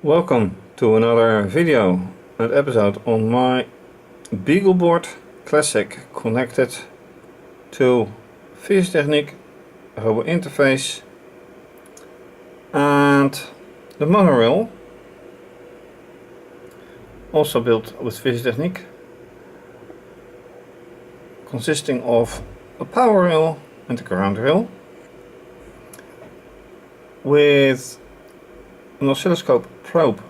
Welcome to another video and episode on my BeagleBoard Classic connected to fischertechnik, robot interface and the monorail, also built with fischertechnik, consisting of a power rail and a ground rail with an oscilloscope probe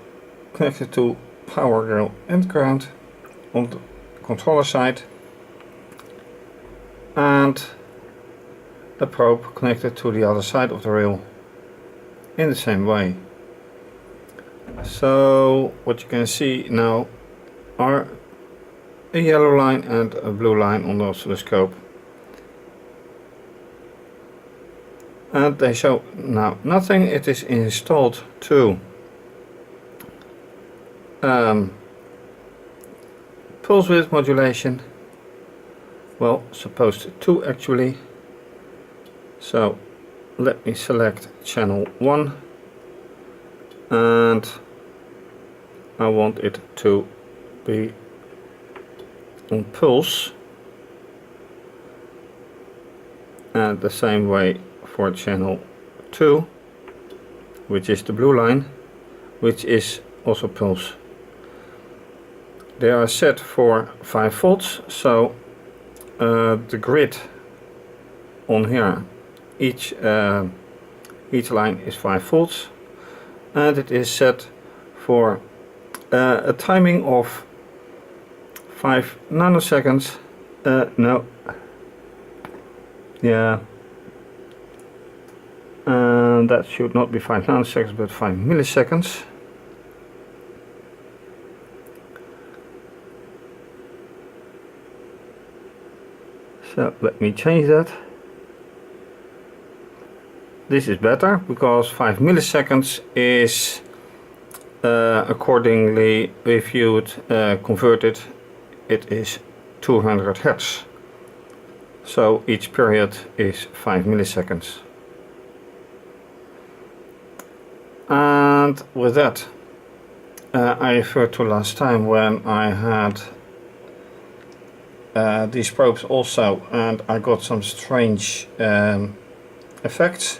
connected to power rail and ground on the controller side, and a probe connected to the other side of the rail in the same way. So what you can see now are a yellow line and a blue line on the oscilloscope, and they show now nothing. It is installed to pulse width modulation, well, supposed to actually. So let me select channel 1 and I want it to be on pulse, and the same way for channel 2, which is the blue line, which is also pulse. They are set for 5 volts, so the grid on here, each line is 5 volts, and it is set for a timing of 5 nanoseconds. No, yeah, and that should not be 5 nanoseconds but 5 milliseconds. So let me change that. This is better because 5 milliseconds is accordingly, if you would convert it, it is 200 Hertz. So each period is 5 milliseconds. And with that, I referred to last time when I had these probes also, and I got some strange effects.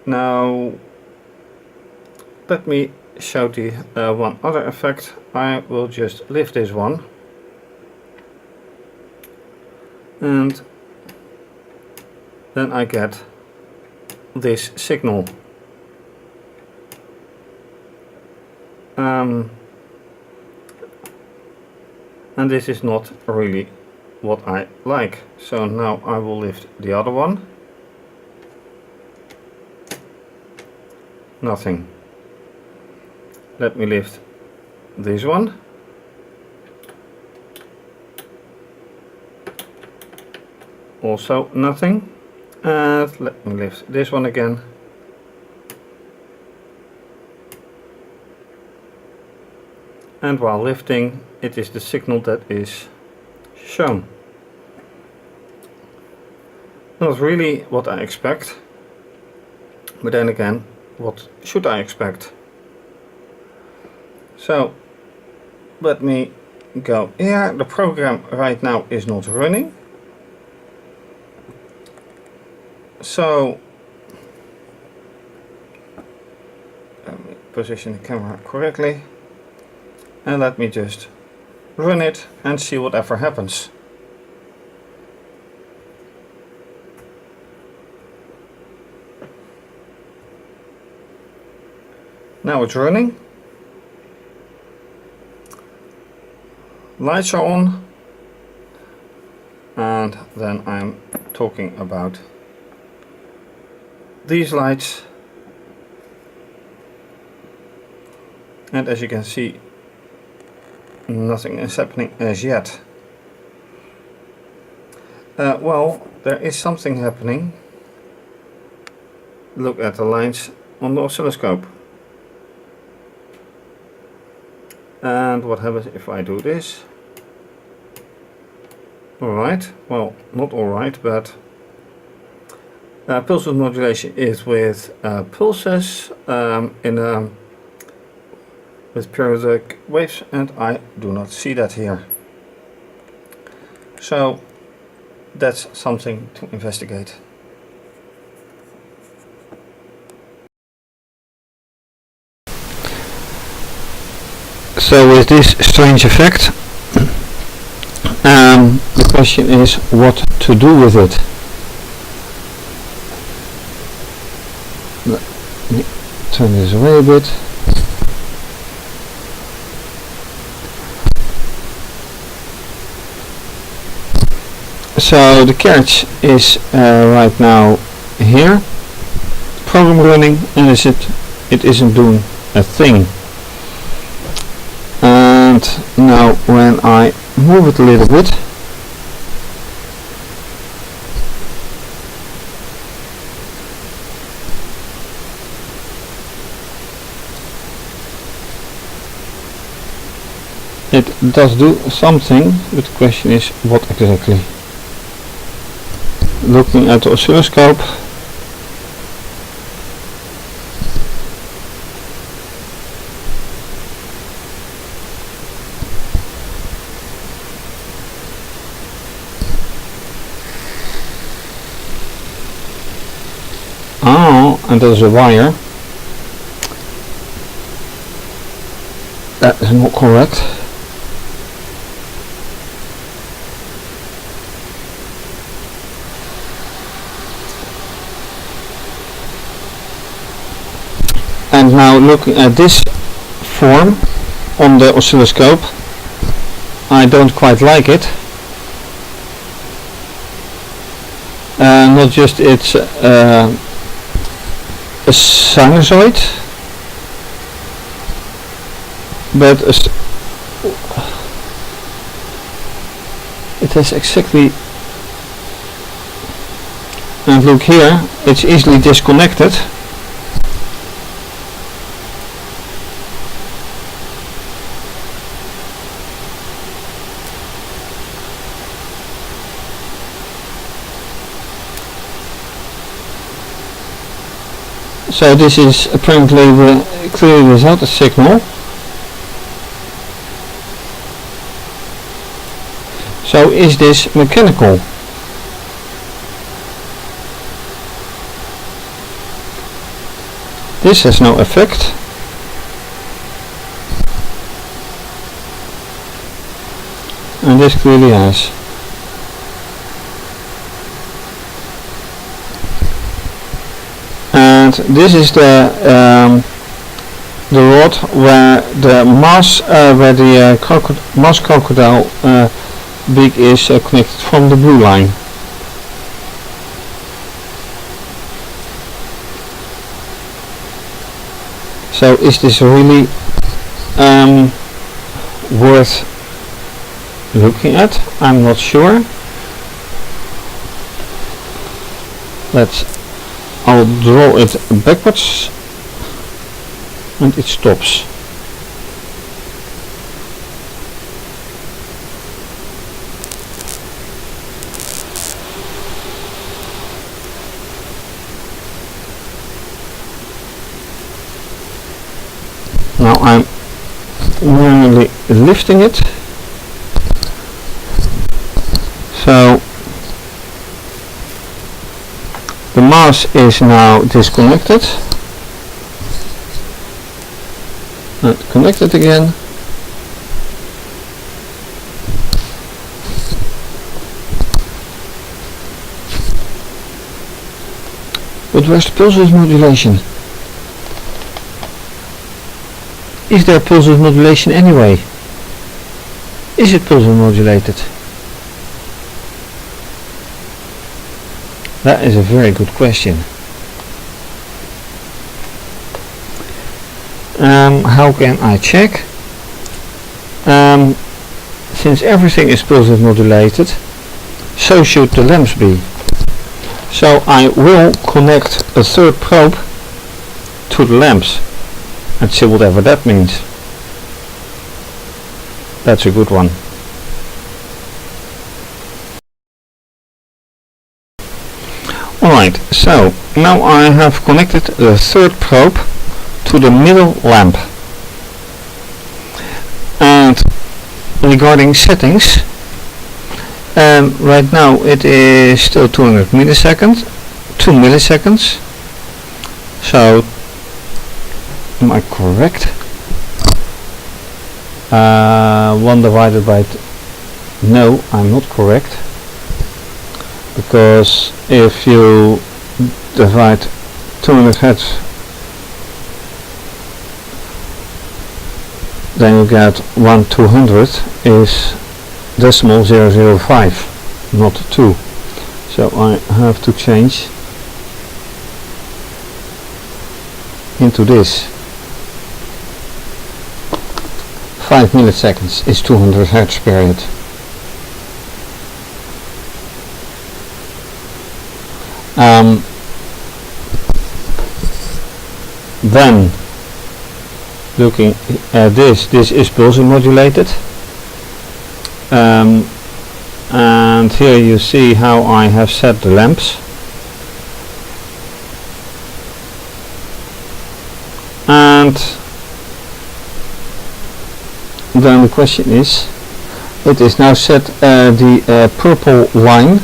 Now let me show the one other effect. I will just lift this one, and then I get this signal. And this is not really what I like. So now I will lift the other one. Nothing. Let me lift this one. Also nothing. And let me lift this one again. And while lifting, it is the signal that is shown. Not really what I expect, but then again, what should I expect? So let me go here. The program right now is not running, so let me position the camera correctly. And let me just run it and see whatever happens. Now it's running. Lights are on. And then I'm talking about these lights. And as you can see, nothing is happening as yet. Well, there is something happening. Look at the lines on the oscilloscope. And what happens if I do this? Alright, well, not alright, but pulse width modulation is with pulses in a with periodic waves, and I do not see that here. So that's something to investigate. So with this strange effect, the question is what to do with it. Let me turn this away a bit. So the carriage is right now here, program running, and it isn't doing a thing. And now when I move it a little bit, it does do something, but the question is what exactly. Looking at the oscilloscope, and there's a wire. That is not correct. And now looking at this form on the oscilloscope, I don't quite like it. Not just it's a sinusoid, but it has exactly, and look here, it's easily disconnected. So this is apparently clearly without a signal. So is this mechanical? This has no effect. And this clearly has. And this is the rod where the mass mass crocodile beak is connected from the blue line. So is this really worth looking at? I'm not sure. I'll draw it backwards and it stops. Now I'm manually lifting it. So the mass is now disconnected and connected again. But where's the pulse width modulation? Is there pulse width modulation anyway? Is it pulse width modulated? That is a very good question. How can I check? Since everything is pulse width modulated, so should the lamps be. So I will connect a third probe to the lamps and see whatever that means. That's a good one. Alright, so now I have connected the third probe to the middle lamp. regarding settings, right now it is still 200 milliseconds, 2 milliseconds. So, am I correct? 1 divided by no, I'm not correct, because if you divide 200 Hz, then you get 1/200 is decimal 005, not 2. So I have to change into this. 5 milliseconds is 200 Hz period. Then looking at this is pulse modulated, and here you see how I have set the lamps, and then the question is, it is now set, the purple line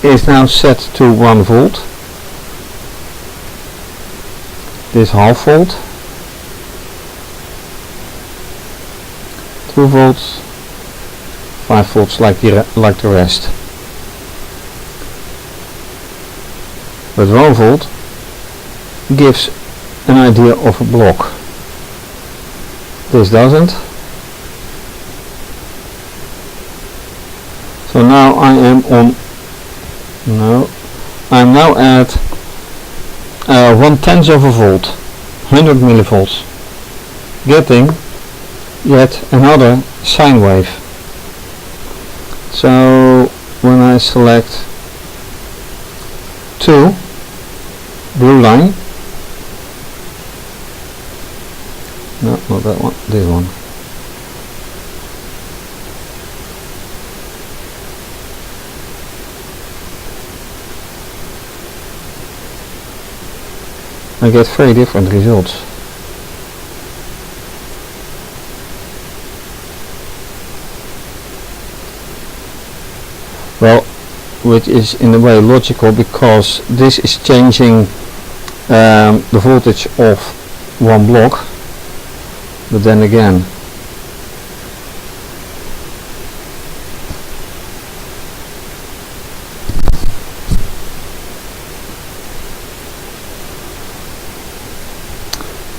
is now set to 1 volt, this half volt, 2 volts, 5 volts like the rest. But 1 volt gives an idea of a block. This doesn't. So now I am on, no, I'm now at 1/10 of a volt, 100 millivolts, getting yet another sine wave. So when I select 2, blue line, no, not that one, this one. I get very different results. Well, which is in a way logical, because this is changing the voltage of one block, but then again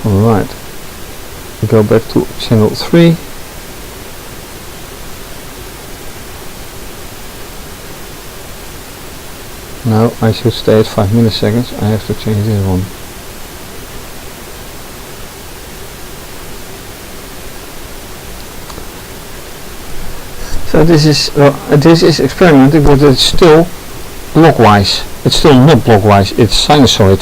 alright, go back to channel 3. Now I should stay at 5 milliseconds. I have to change this one. So this is experimenting, but it's still blockwise. It's still not blockwise, it's sinusoid,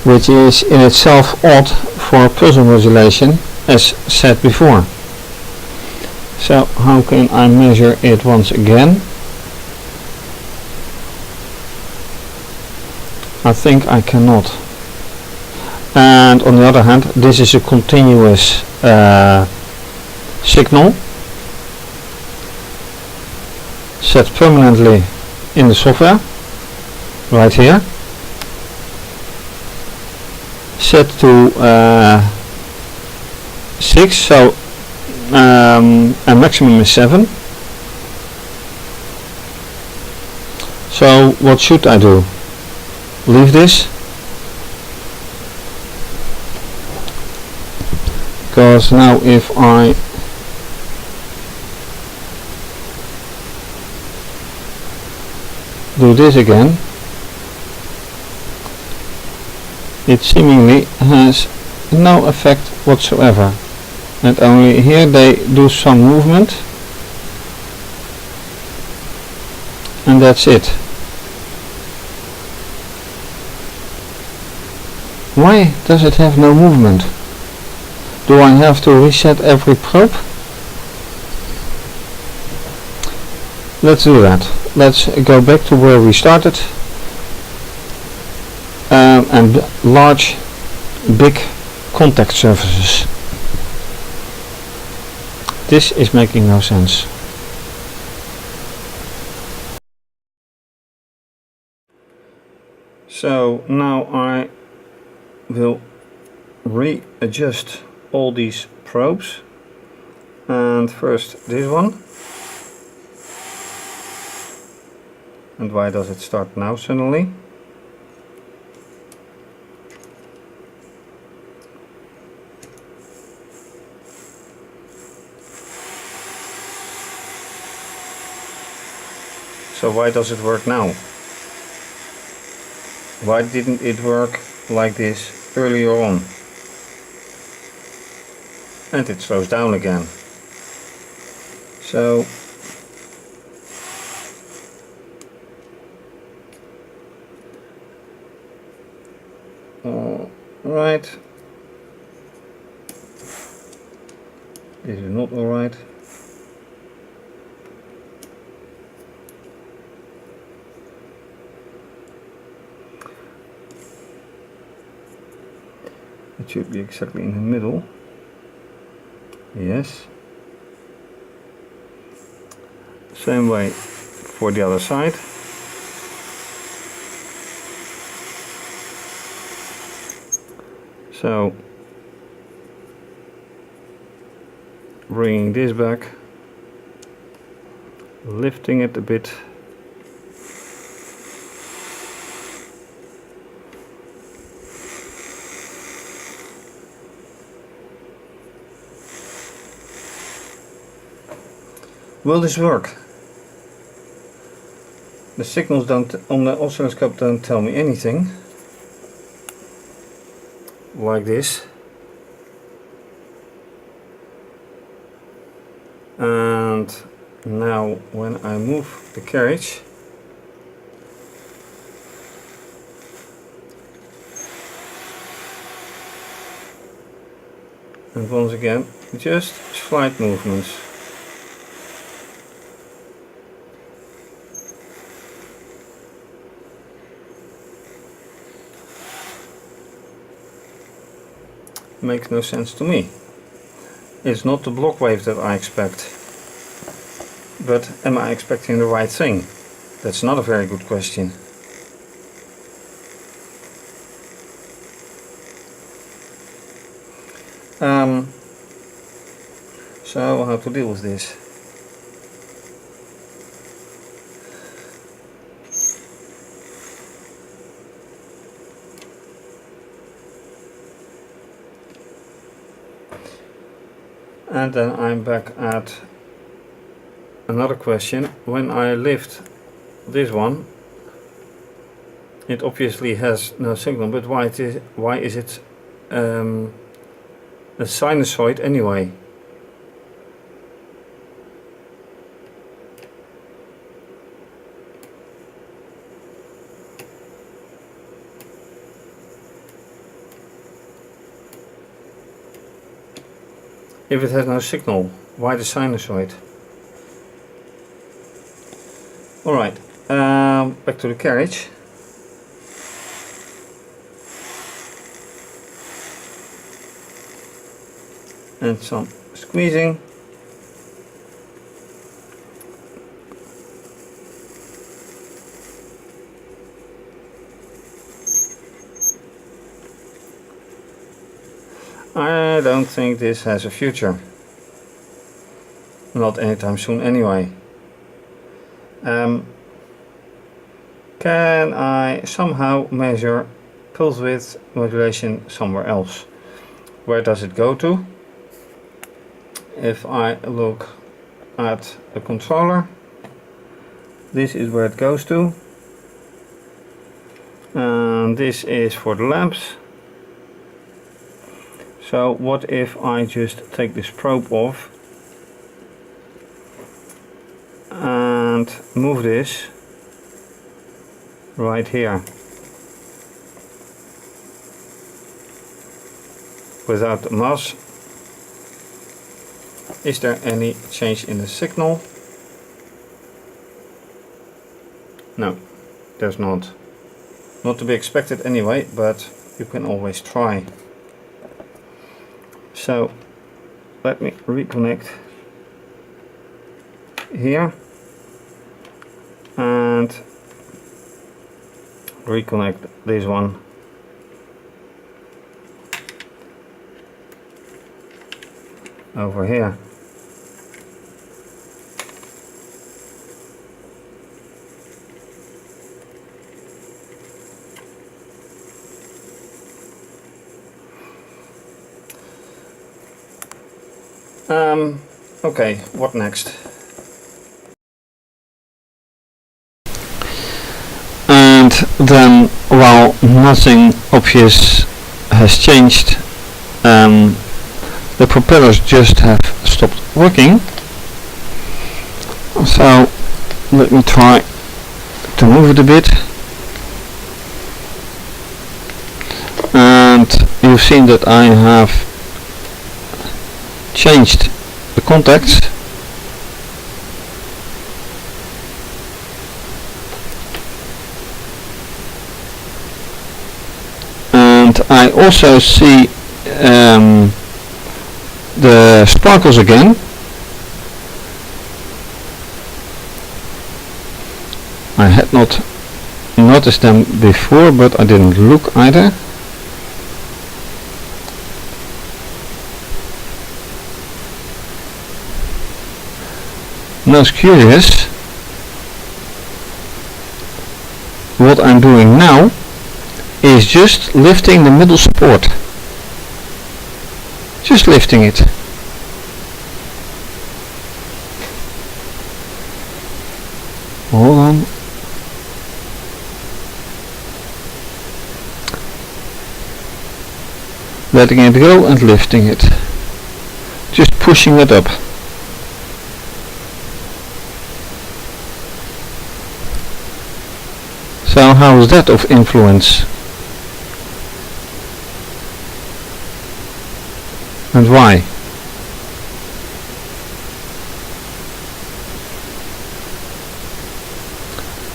which is in itself odd for pulse modulation, as said before. So how can I measure it once again? I think I cannot. And on the other hand, this is a continuous signal set permanently in the software, right here, set to 6, so a maximum is 7. So what should I do? Leave this, because now if I do this again, it seemingly has no effect whatsoever, and only here they do some movement, and that's it. Why does it have no movement? Do I have to reset every probe? Let's do that. Let's go back to where we started, and large, big contact surfaces. This is making no sense. So now I will readjust all these probes, and first this one. And why does it start now suddenly? So why does it work now? Why didn't it work like this earlier on? And it slows down again. So right, this is not alright. It should be exactly in the middle. Yes. Same way for the other side. So bringing this back, lifting it a bit. Will this work? The signals on the oscilloscope don't tell me anything. Like this. And now when I move the carriage, and once again just slight movements. Makes no sense to me. It's not the block wave that I expect. But am I expecting the right thing? That's not a very good question. So how to deal with this? And then I'm back at another question. When I lift this one, it obviously has no signal, but why is it a sinusoid anyway? If it has no signal, why the sinusoid? Alright, back to the carriage. And some squeezing. I don't think this has a future. Not anytime soon anyway. Can I somehow measure pulse width modulation somewhere else? Where does it go to? If I look at a controller, this is where it goes to. And this is for the lamps. So what if I just take this probe off and move this right here without the mass? Is there any change in the signal? No, there's not. Not to be expected anyway, but you can always try. So let me reconnect here and reconnect this one. Over here. Okay, what next? And then, while nothing obvious has changed, the propellers just have stopped working. So let me try to move it a bit. And you've seen that I have changed the contacts. And I also see the sparkles again. I had not noticed them before, but I didn't look either. Most curious, what I'm doing now is just lifting the middle support. Just lifting it. Hold on. Letting it go and lifting it. Just pushing it up. So how is that of influence? And why?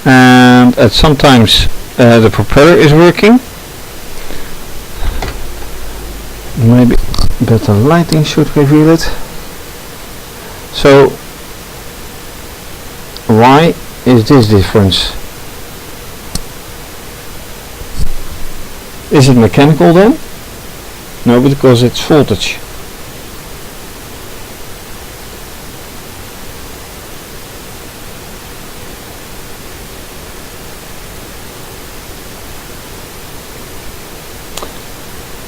And at sometimes the propeller is working. Maybe better lighting should reveal it. So why is this difference? Is it mechanical then? No, because it's voltage.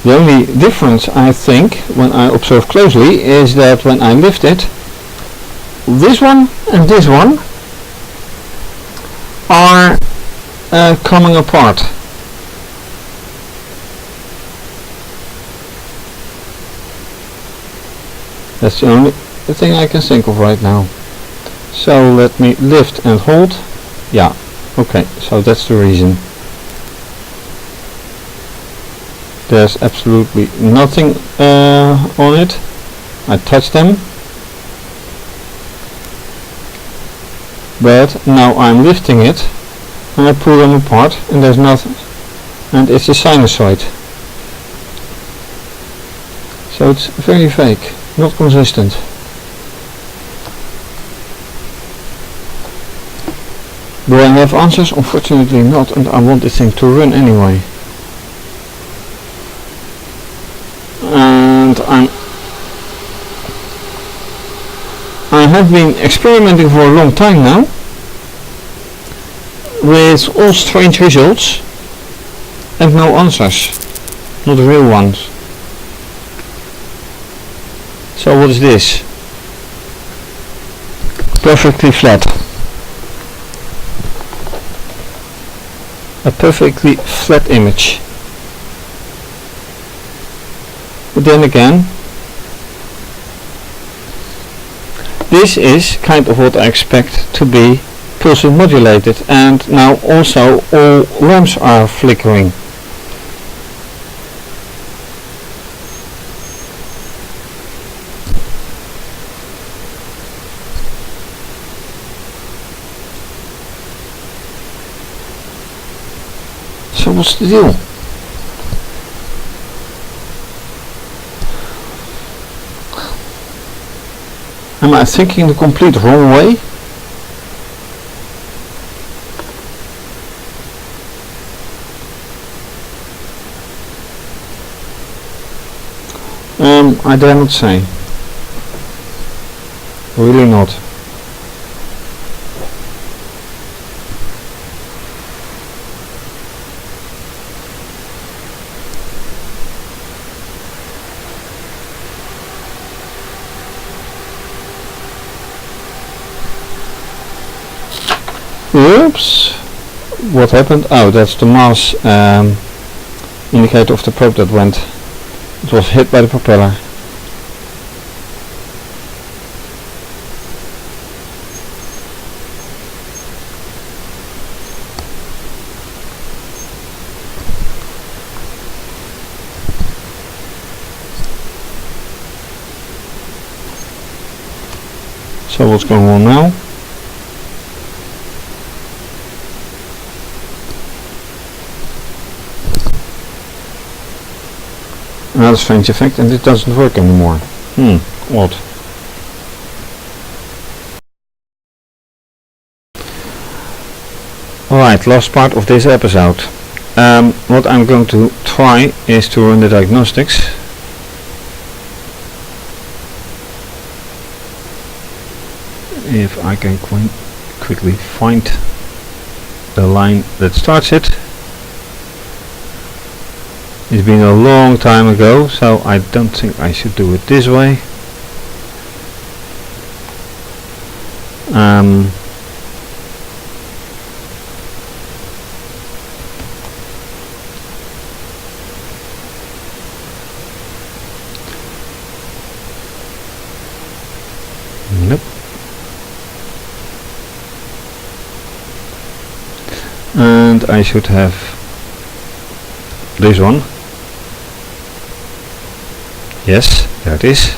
The only difference, I think, when I observe closely, is that when I lift it, this one and this one are coming apart. That's the only thing I can think of right now. So let me lift and hold. Yeah, okay, so that's the reason. There's absolutely nothing on it. I touch them, but now I'm lifting it and I pull them apart and there's nothing, and it's a sinusoid. So it's very fake, not consistent. Do I have answers? Unfortunately not, and I want this thing to run anyway. And I have been experimenting for a long time now with all strange results and no answers, not real ones. So what is this? Perfectly flat. A perfectly flat image. But then again, this is kind of what I expect to be pulsing modulated, and now also all lamps are flickering. So what's the deal? Am I thinking the complete wrong way? I dare not say. Really not. Oops! What happened? Oh, that's the mass indicator of the probe that went. It was hit by the propeller. So what's going on now? Another strange effect, and it doesn't work anymore. Odd. Alright, last part of this episode. What I'm going to try is to run the diagnostics. If I can quickly find the line that starts it. It's been a long time ago, so I don't think I should do it this way. Nope. And I should have this one. Yes, there it is.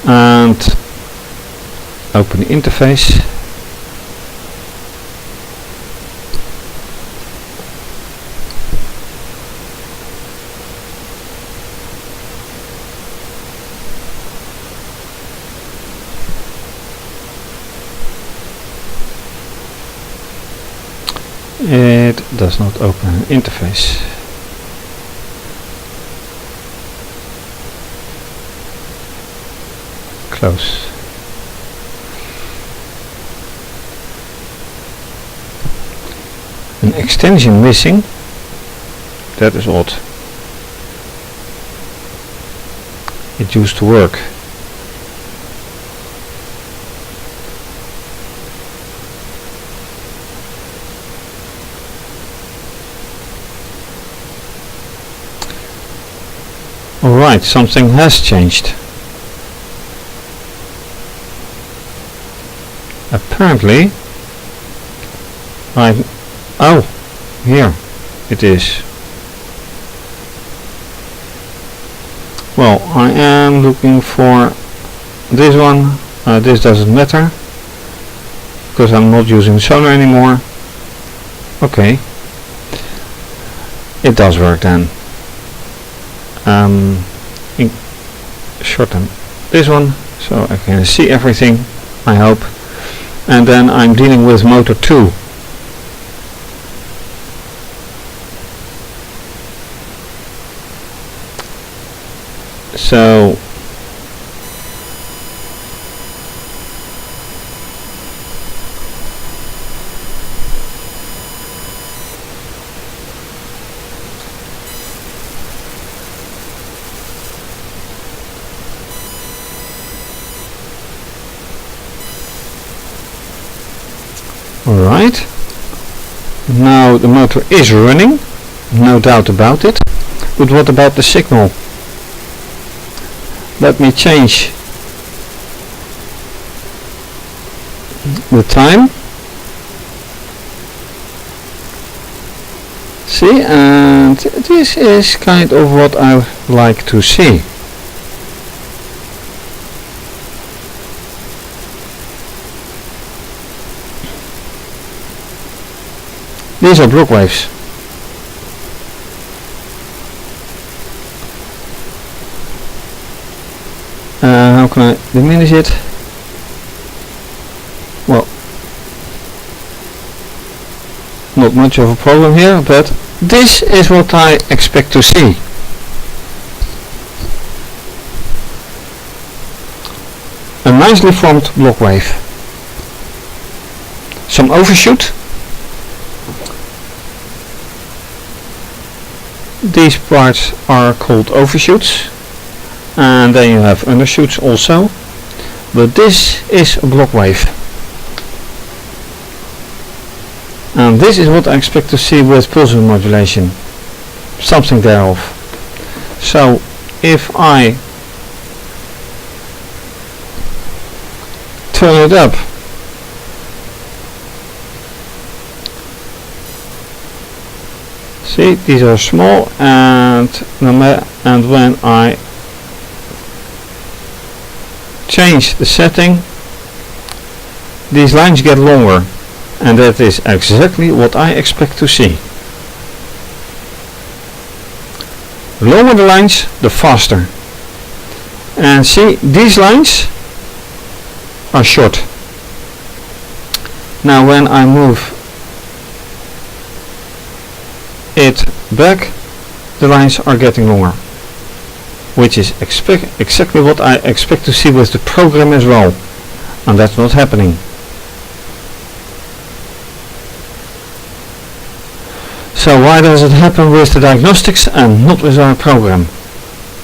And open the interface. It does not open an interface. Close. An extension missing. That is odd. It used to work. Alright, something has changed. Apparently, oh, here it is. Well, I am looking for this one. This doesn't matter because I'm not using sonar anymore. Okay, it does work then. Shorten this one so I can see everything, I hope. And then I'm dealing with motor 2. So alright, now the motor is running, no doubt about it, but what about the signal? Let me change the time. See, and this is kind of what I like to see. These are block waves. How can I diminish it? Well, not much of a problem here, but this is what I expect to see. A nicely formed block wave. Some overshoot. These parts are called overshoots, and then you have undershoots also, but this is a block wave. And this is what I expect to see with pulse width modulation, something thereof. So if I turn it up, see, these are small, and when I change the setting, these lines get longer, and that is exactly what I expect to see. Lower the lines, the faster. And see, these lines are short. Now when I move it back, the lines are getting longer, which is exactly what I expect to see with the program as well, and that's not happening. So why does it happen with the diagnostics and not with our program?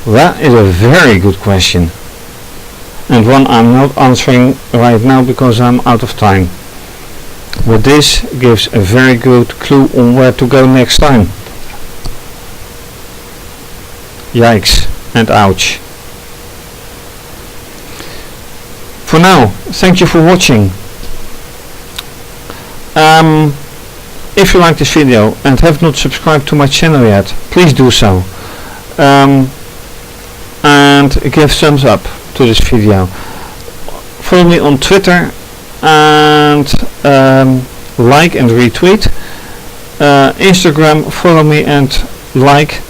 That is a very good question, and one I'm not answering right now because I'm out of time. But this gives a very good clue on where to go next time. Yikes and ouch. For now, thank you for watching. If you like this video and have not subscribed to my channel yet, please do so. And give thumbs up to this video. Follow me on Twitter and like and retweet. Instagram, follow me and like.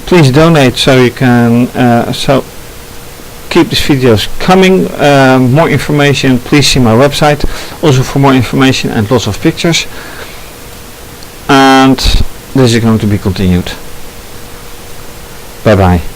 Please donate so you can keep these videos coming. More information, please see my website also for more information and lots of pictures. And this is going to be continued. Bye bye.